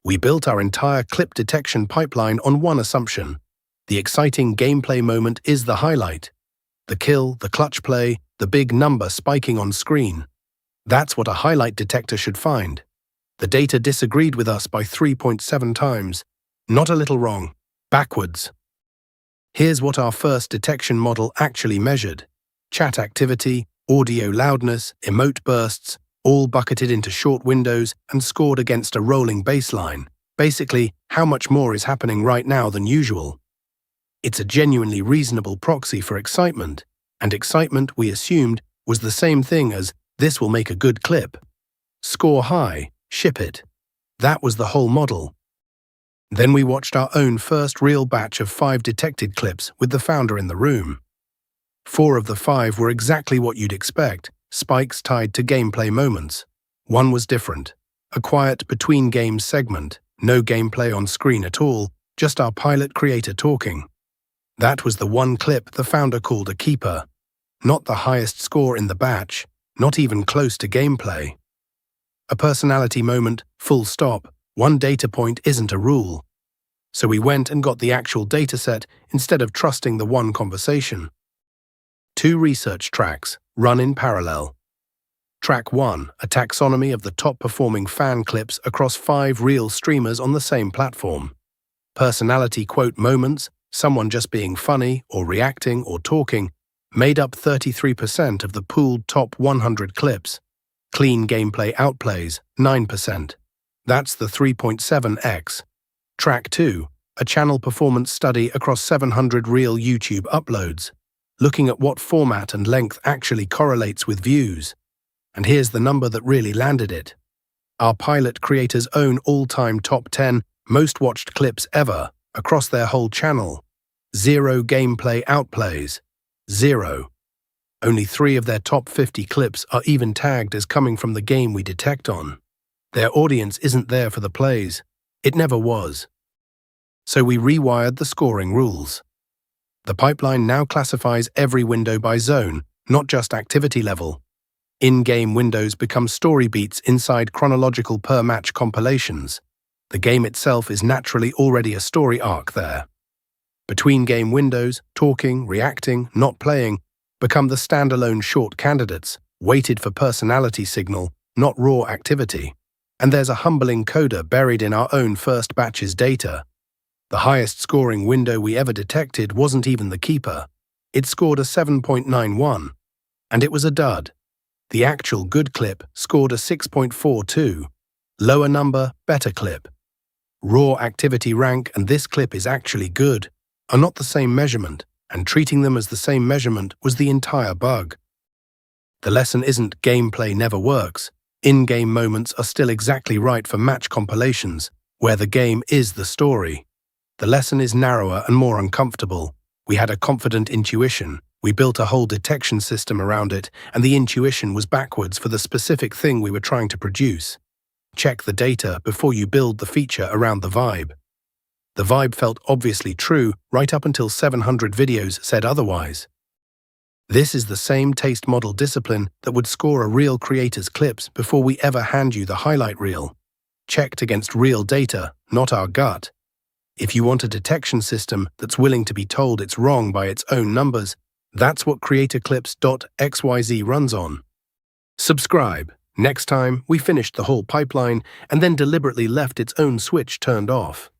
We built our entire clip detection pipeline on one assumption. The exciting gameplay moment is the highlight. The kill, the clutch play, the big number spiking on screen. That's what a highlight detector should find. The data disagreed with us by 3.7 times. Not a little wrong. Backwards. Here's what our first detection model actually measured. Chat activity, audio loudness, emote bursts, all bucketed into short windows and scored against a rolling baseline. Basically, how much more is happening right now than usual. It's a genuinely reasonable proxy for excitement, and excitement, we assumed, was the same thing as "this will make a good clip." Score high, ship it. That was the whole model. Then we watched our own first real batch of 5 detected clips with the founder in the room. 4 of the 5 were exactly what you'd expect, spikes tied to gameplay moments. One was different. A quiet between-games segment, no gameplay on screen at all, just our pilot creator talking. That was the one clip the founder called a keeper. Not the highest score in the batch, not even close to gameplay. A personality moment, full stop. One data point isn't a rule. So we went and got the actual dataset instead of trusting the one conversation. 2 research tracks, run in parallel. Track 1, a taxonomy of the top-performing fan clips across 5 real streamers on the same platform. Personality quote moments, someone just being funny or reacting or talking, made up 33% of the pooled top 100 clips. Clean gameplay outplays, 9%. That's the 3.7x. Track 2, a channel performance study across 700 real YouTube uploads, looking at what format and length actually correlates with views. And here's the number that really landed it. Our pilot creator's own all-time top 10 most watched clips ever across their whole channel. 0 gameplay outplays. 0. Only 3 of their top 50 clips are even tagged as coming from the game we detect on. Their audience isn't there for the plays. It never was. So we rewired the scoring rules. The pipeline now classifies every window by zone, not just activity level. In-game windows become story beats inside chronological per-match compilations. The game itself is naturally already a story arc there. Between-game windows, talking, reacting, not playing, become the standalone short candidates, weighted for personality signal, not raw activity. And there's a humbling coda buried in our own first batch's data. The highest scoring window we ever detected wasn't even the keeper. It scored a 7.91. And it was a dud. The actual good clip scored a 6.42. Lower number, better clip. Raw activity rank and this clip is actually good are not the same measurement, and treating them as the same measurement was the entire bug. The lesson isn't gameplay never works. In-game moments are still exactly right for match compilations, where the game is the story. The lesson is narrower and more uncomfortable. We had a confident intuition. We built a whole detection system around it, and the intuition was backwards for the specific thing we were trying to produce. Check the data before you build the feature around the vibe. The vibe felt obviously true right up until 700 videos said otherwise. This is the same taste model discipline that would score a real creator's clips before we ever hand you the highlight reel. Checked against real data, not our gut. If you want a detection system that's willing to be told it's wrong by its own numbers, that's what creatorclips.xyz runs on. Subscribe. Next time, we finished the whole pipeline and then deliberately left its own switch turned off.